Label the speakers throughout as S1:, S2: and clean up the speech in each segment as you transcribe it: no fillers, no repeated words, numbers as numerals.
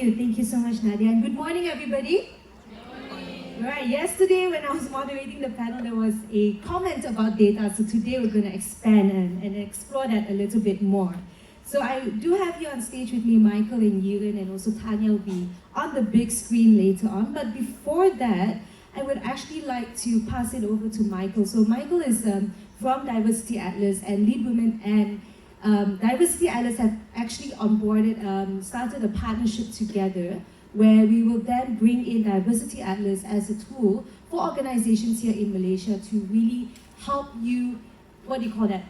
S1: Thank you so much, Nadia. And good morning, everybody. Good morning. Right, yesterday when I was moderating the panel, there was a comment about data. So today we're going to expand and explore that a little bit more. So I do have here on stage with me Michael and Yuren, and also Tanya will be on the big screen later on. But before that, I would actually like to pass it over to Michael. So Michael is from Diversity Atlas and LeadWomen, and Diversity Atlas have actually onboarded, started a partnership together where we will then bring in Diversity Atlas as a tool for organizations here in Malaysia to really help you, what do you call that,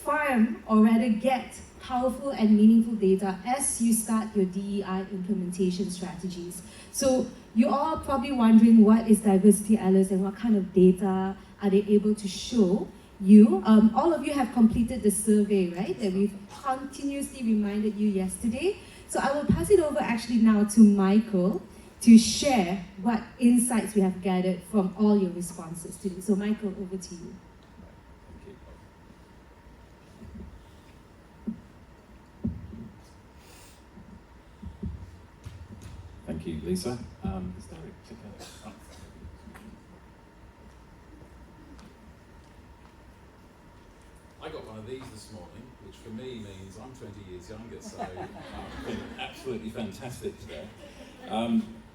S1: farm or rather get powerful and meaningful data as you start your DEI implementation strategies. So you all are probably wondering what is Diversity Atlas and what kind of data are they able to show you. All of you have completed the survey, right, that we've continuously reminded you yesterday. So I will pass it over actually now to Michael to share what insights we have gathered from all your responses today. So Michael, over to you.
S2: Thank you, Lisa. I got one of these this morning, which for me means I'm 20 years younger, so it's been absolutely fantastic today.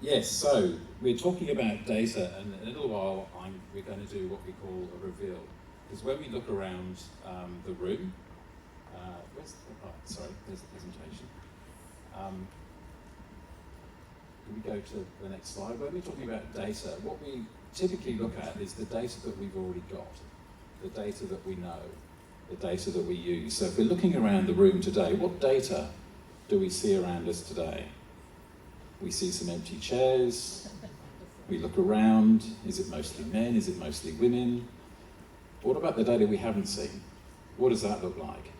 S2: Yes, so we're talking about data, and in a little while we're going to do what we call a reveal. Because when we look around the room, there's the presentation. Can we go to the next slide? When we're talking about data, what we typically look at is the data that we've already got, the data that we know, the data that we use. So if we're looking around the room today, what data do we see around us today? We see some empty chairs, we look around, is it mostly men, is it mostly women? What about the data we haven't seen? What does that look like?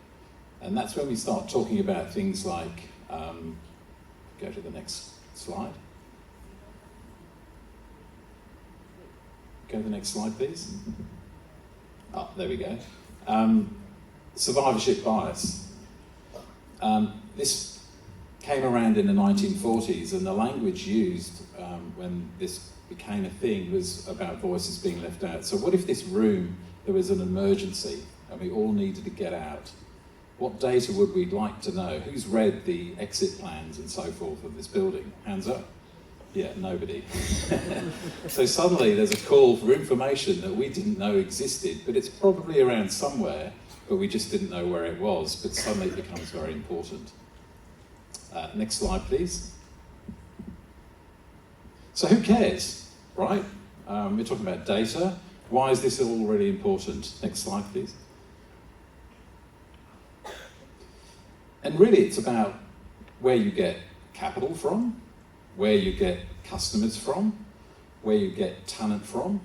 S2: And that's when we start talking about things like, go to the next slide. Go to the next slide, please. Oh, there we go. Survivorship bias. This came around in the 1940s, and the language used when this became a thing was about voices being left out. So what if this room, there was an emergency and we all needed to get out? What data would we like to know? Who's read the exit plans and so forth of this building? Hands up. Yeah, nobody. So suddenly there's a call for information that we didn't know existed, but it's probably around somewhere, but we just didn't know where it was, but suddenly it becomes very important. Next slide, please. So who cares, right? We're talking about data. Why is this all really important? Next slide, please. And really it's about where you get capital from, where you get customers from, where you get talent from,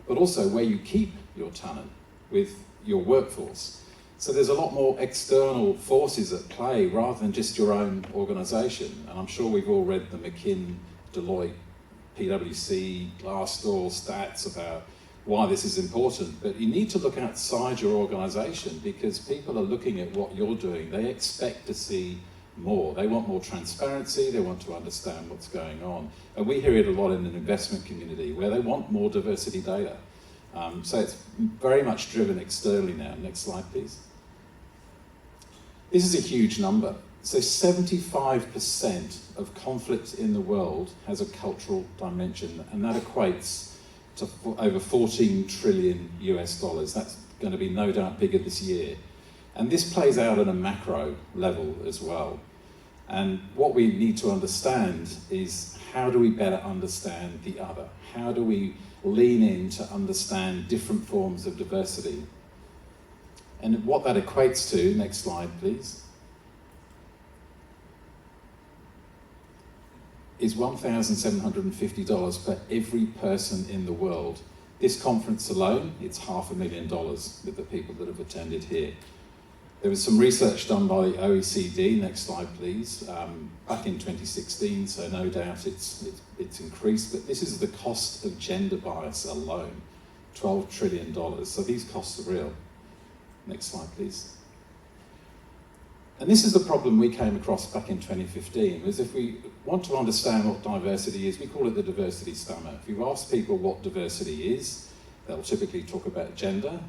S2: but also where you keep your talent with your workforce. So there's a lot more external forces at play rather than just your own organisation. And I'm sure we've all read the McKinsey, Deloitte, PwC, Glassdoor stats about why this is important, but you need to look outside your organisation because people are looking at what you're doing. They expect to see more. They want more transparency, they want to understand what's going on. And we hear it a lot in the investment community where they want more diversity data. So it's very much driven externally now. Next slide, please. This is a huge number. So 75% of conflict in the world has a cultural dimension, and that equates to over 14 trillion US dollars. That's going to be no doubt bigger this year. And this plays out at a macro level as well. And what we need to understand is how do we better understand the other? How do we lean in to understand different forms of diversity? And what that equates to, next slide please, is $1,750 for every person in the world. This conference alone, it's $500,000 with the people that have attended here. There was some research done by the OECD, next slide please, back in 2016, so no doubt it's increased, but this is the cost of gender bias alone, $12 trillion, so these costs are real. Next slide please. And this is the problem we came across back in 2015, was if we want to understand what diversity is, we call it the diversity stammer. If you ask people what diversity is, they'll typically talk about gender,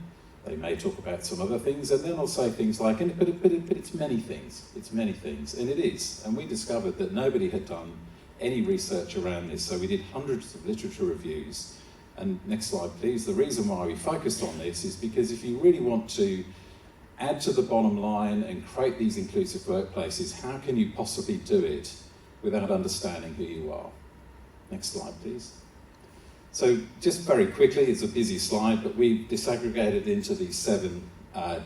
S2: they may talk about some other things, and then they'll say things like, but it's many things, and it is. And we discovered that nobody had done any research around this, so we did hundreds of literature reviews. And next slide, please. The reason why we focused on this is because if you really want to add to the bottom line and create these inclusive workplaces, how can you possibly do it without understanding who you are? Next slide, please. So just very quickly, it's a busy slide, but we've disaggregated into these 7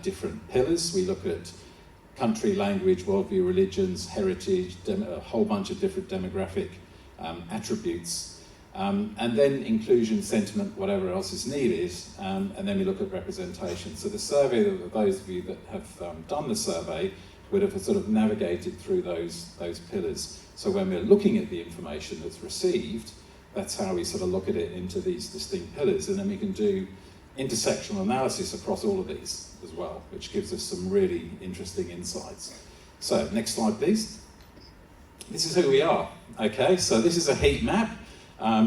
S2: different pillars. We look at country, language, worldview, religions, heritage, a whole bunch of different demographic attributes. And then inclusion, sentiment, whatever else is needed, and then we look at representation. So the survey, those of you that have done the survey would have sort of navigated through those pillars. So when we're looking at the information that's received, that's how we sort of look at it into these distinct pillars, and then we can do intersectional analysis across all of these as well, which gives us some really interesting insights. So next slide, please. This is who we are, okay? So this is a heat map.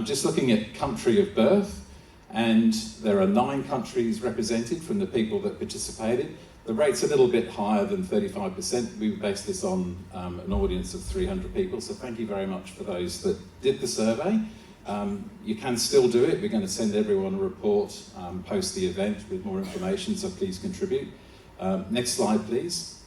S2: Just looking at country of birth, and there are 9 countries represented from the people that participated. The rate's a little bit higher than 35%. We based this on an audience of 300 people, so thank you very much for those that did the survey. You can still do it. We're going to send everyone a report post the event with more information, so please contribute. Next slide, please.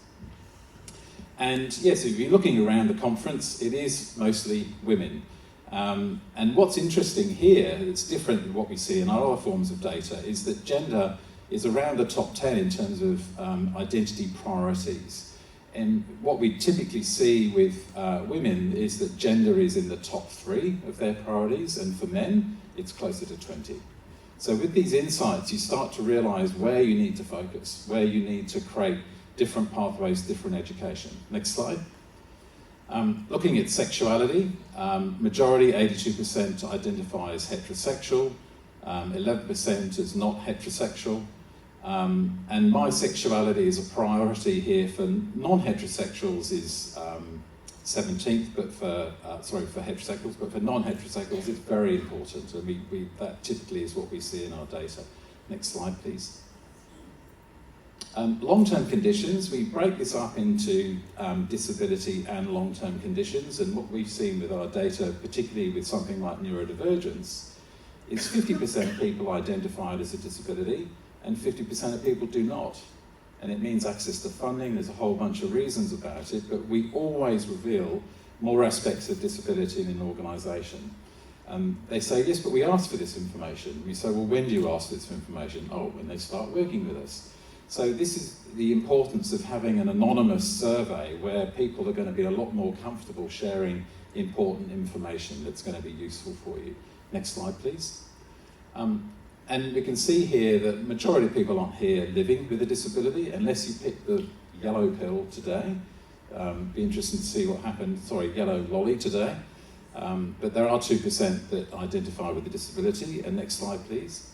S2: And yes, if you're looking around the conference, it is mostly women. And what's interesting here, that's different than what we see in our other forms of data, is that gender is around the top 10 in terms of identity priorities. And what we typically see with women is that gender is in the top 3 of their priorities, and for men, it's closer to 20. So with these insights, you start to realise where you need to focus, where you need to create different pathways, different education. Next slide. Looking at sexuality, majority, 82%, identify as heterosexual, 11% as not heterosexual, and my sexuality is a priority here for non-heterosexuals is 17th, but for heterosexuals, but for non-heterosexuals it's very important, and that typically is what we see in our data. Next slide, please. Long-term conditions, we break this up into disability and long-term conditions, and what we've seen with our data, particularly with something like neurodivergence, is 50% people identified as a disability and 50% of people do not. And it means access to funding, there's a whole bunch of reasons about it, but we always reveal more aspects of disability in an organisation. They say, yes, but we asked for this information. We say, well, when do you ask for this information? Oh, when they start working with us. So this is the importance of having an anonymous survey where people are going to be a lot more comfortable sharing important information that's going to be useful for you. Next slide, please. And we can see here that the majority of people aren't here living with a disability, unless you pick the yellow pill today. Be interested to see what happened, yellow lolly today. But there are 2% that identify with a disability. And next slide, please.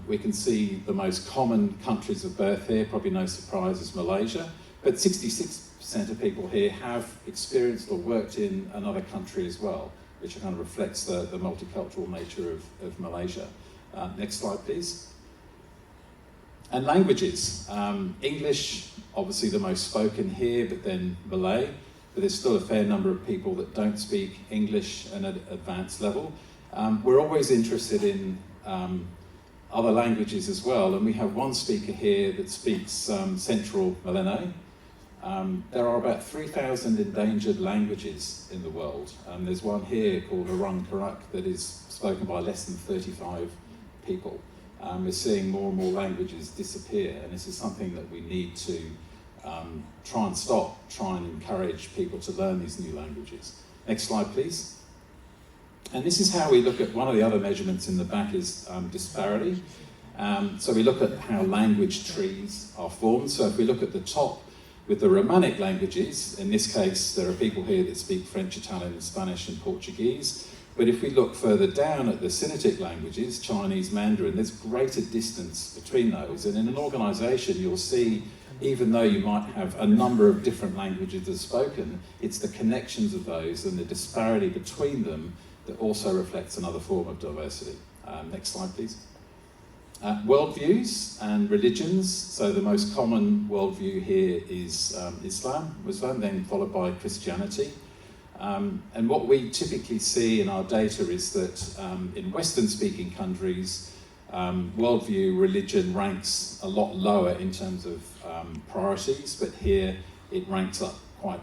S2: We can see the most common countries of birth here, probably no surprise, is Malaysia. But 66% of people here have experienced or worked in another country as well, which kind of reflects the multicultural nature of Malaysia. Next slide, please. And languages. English, obviously the most spoken here, but then Malay. But there's still a fair number of people that don't speak English at an advanced level. We're always interested in other languages as well, and we have one speaker here that speaks Central Malay. There are about 3,000 endangered languages in the world. There's one here called Orang Karak that is spoken by less than 35 people. We're seeing more and more languages disappear, and this is something that we need to try and stop, try and encourage people to learn these new languages. Next slide, please. And this is how we look at, one of the other measurements in the back is disparity. So we look at how language trees are formed. So if we look at the top with the Romanic languages, in this case there are people here that speak French, Italian, Spanish and Portuguese. But if we look further down at the Sinitic languages, Chinese, Mandarin, there's greater distance between those. And in an organisation you'll see even though you might have a number of different languages that are spoken, it's the connections of those and the disparity between them that also reflects another form of diversity. Next slide, please. Worldviews and religions. So the most common worldview here is Islam, then followed by Christianity. And what we typically see in our data is that in Western-speaking countries, worldview, religion ranks a lot lower in terms of priorities, but here it ranks up quite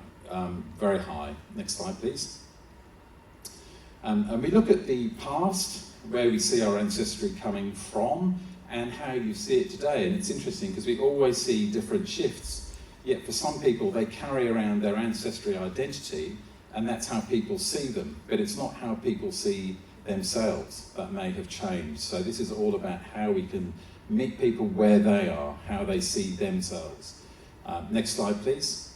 S2: very high. Next slide, please. And we look at the past, where we see our ancestry coming from, and how you see it today. And it's interesting because we always see different shifts, yet for some people they carry around their ancestry identity, and that's how people see them, but it's not how people see themselves. That may have changed. So this is all about how we can meet people where they are, how they see themselves. Next slide, please.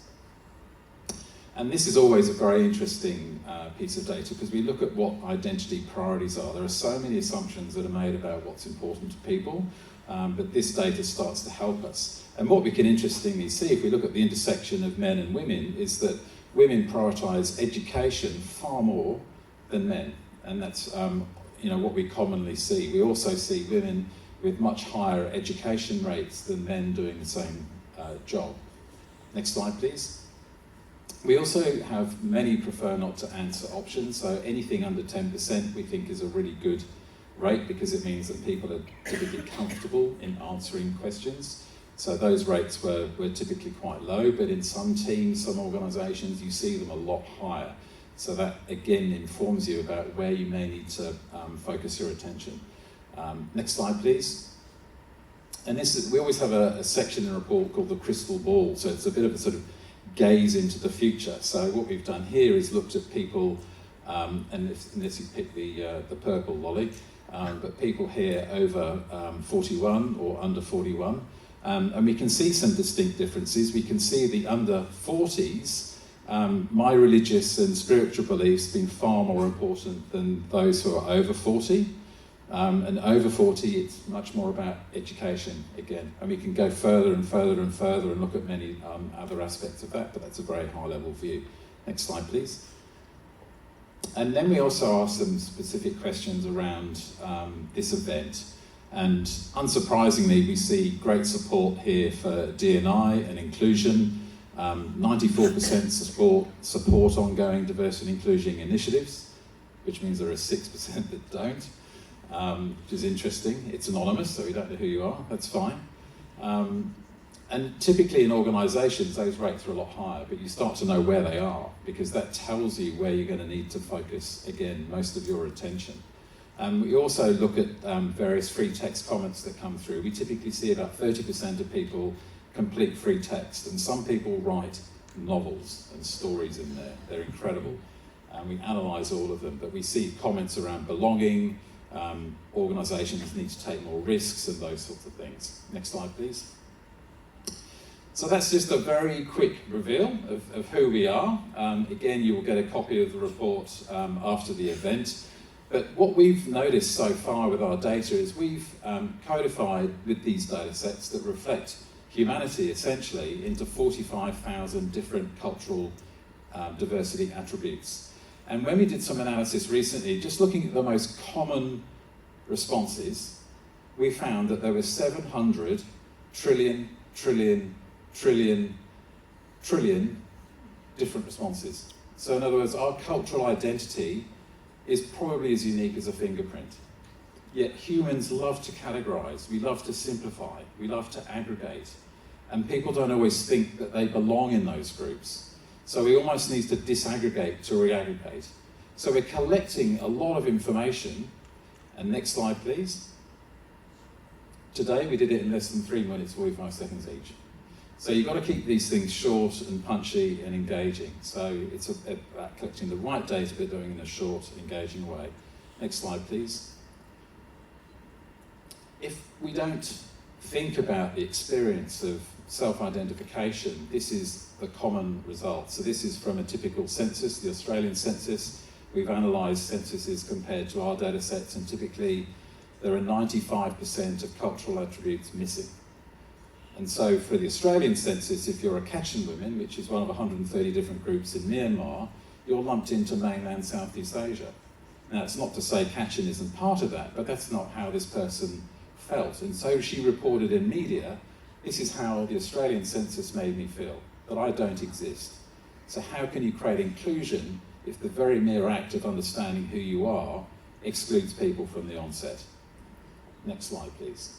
S2: And this is always a very interesting piece of data because we look at what identity priorities are. There are so many assumptions that are made about what's important to people, but this data starts to help us. And what we can interestingly see, if we look at the intersection of men and women, is that women prioritise education far more than men. And that's what we commonly see. We also see women with much higher education rates than men doing the same job. Next slide, please. We also have many prefer not to answer options, so anything under 10% we think is a really good rate because it means that people are typically comfortable in answering questions. So those rates were typically quite low, but in some teams, some organisations, you see them a lot higher. So that again informs you about where you may need to focus your attention. Next slide, please. And we always have a section in the report called the crystal ball, so it's a bit of a sort of gaze into the future. So what we've done here is looked at people, unless you pick the purple lolly, but people here over 41 or under 41, and we can see some distinct differences. We can see the under 40s, my religious and spiritual beliefs being far more important than those who are over 40. And over 40, it's much more about education again. And we can go further and further and further and look at many other aspects of that, but that's a very high level view. Next slide, please. And then we also asked some specific questions around this event. And unsurprisingly, we see great support here for D&I and inclusion. 94% support ongoing diversity and inclusion initiatives, which means there are 6% that don't. Which is interesting. It's anonymous, so we don't know who you are, that's fine. And typically in organisations, those rates are a lot higher, but you start to know where they are, because that tells you where you're going to need to focus, again, most of your attention. We also look at various free text comments that come through. We typically see about 30% of people complete free text, and some people write novels and stories in there. They're incredible. We analyse all of them, but we see comments around belonging, organisations need to take more risks and those sorts of things. Next slide, please. So that's just a very quick reveal of who we are. Again, you will get a copy of the report after the event. But what we've noticed so far with our data is we've codified with these data sets that reflect humanity essentially into 45,000 different cultural diversity attributes. And when we did some analysis recently, just looking at the most common responses, we found that there were 700 trillion different responses. So in other words, our cultural identity is probably as unique as a fingerprint. Yet humans love to categorize, we love to simplify, we love to aggregate, and people don't always think that they belong in those groups. So we almost need to disaggregate to reaggregate. So we're collecting a lot of information. And next slide, please. Today we did it in less than 3 minutes, 45 seconds each. So you've got to keep these things short and punchy and engaging. So it's about collecting the right data, but doing it in a short, engaging way. Next slide, please. If we don't think about the experience of self-identification, this is the common result. So this is from a typical census, the Australian census. We've analysed censuses compared to our data sets, and typically there are 95% of cultural attributes missing. And so for the Australian census, if you're a Kachin woman, which is one of 130 different groups in Myanmar, you're lumped into mainland Southeast Asia. Now, it's not to say Kachin isn't part of that, but that's not how this person felt. And so she reported in media, this is how the Australian census made me feel, that I don't exist. So how can you create inclusion if the very mere act of understanding who you are excludes people from the onset? Next slide, please.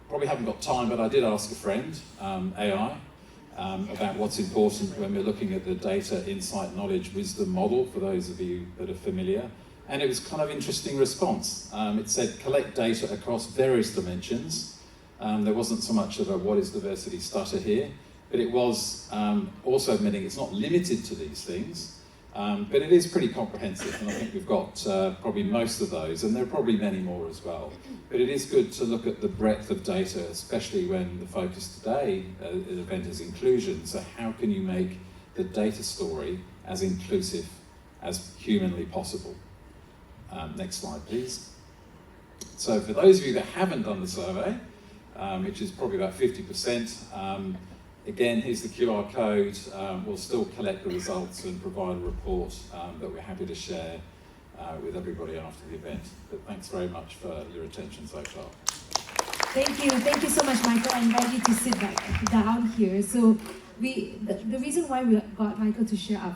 S2: Probably haven't got time, but I did ask a friend, AI, about what's important when we're looking at the data, insight, knowledge, wisdom model, for those of you that are familiar. And it was kind of interesting response. It said collect data across various dimensions. There wasn't so much of a what is diversity stutter here, but it was also admitting it's not limited to these things, but it is pretty comprehensive, and I think we've got probably most of those, and there are probably many more as well. But it is good to look at the breadth of data, especially when the focus today at the event is inclusion. So how can you make the data story as inclusive as humanly possible? Next slide, please. So for those of you that haven't done the survey, which is probably about 50%, again, here's the QR code. We'll still collect the results and provide a report that we're happy to share with everybody after the event. But thanks very much for your attention so far.
S1: Thank you so much, Michael. I invite you to sit back down here. So the reason why we got Michael to share our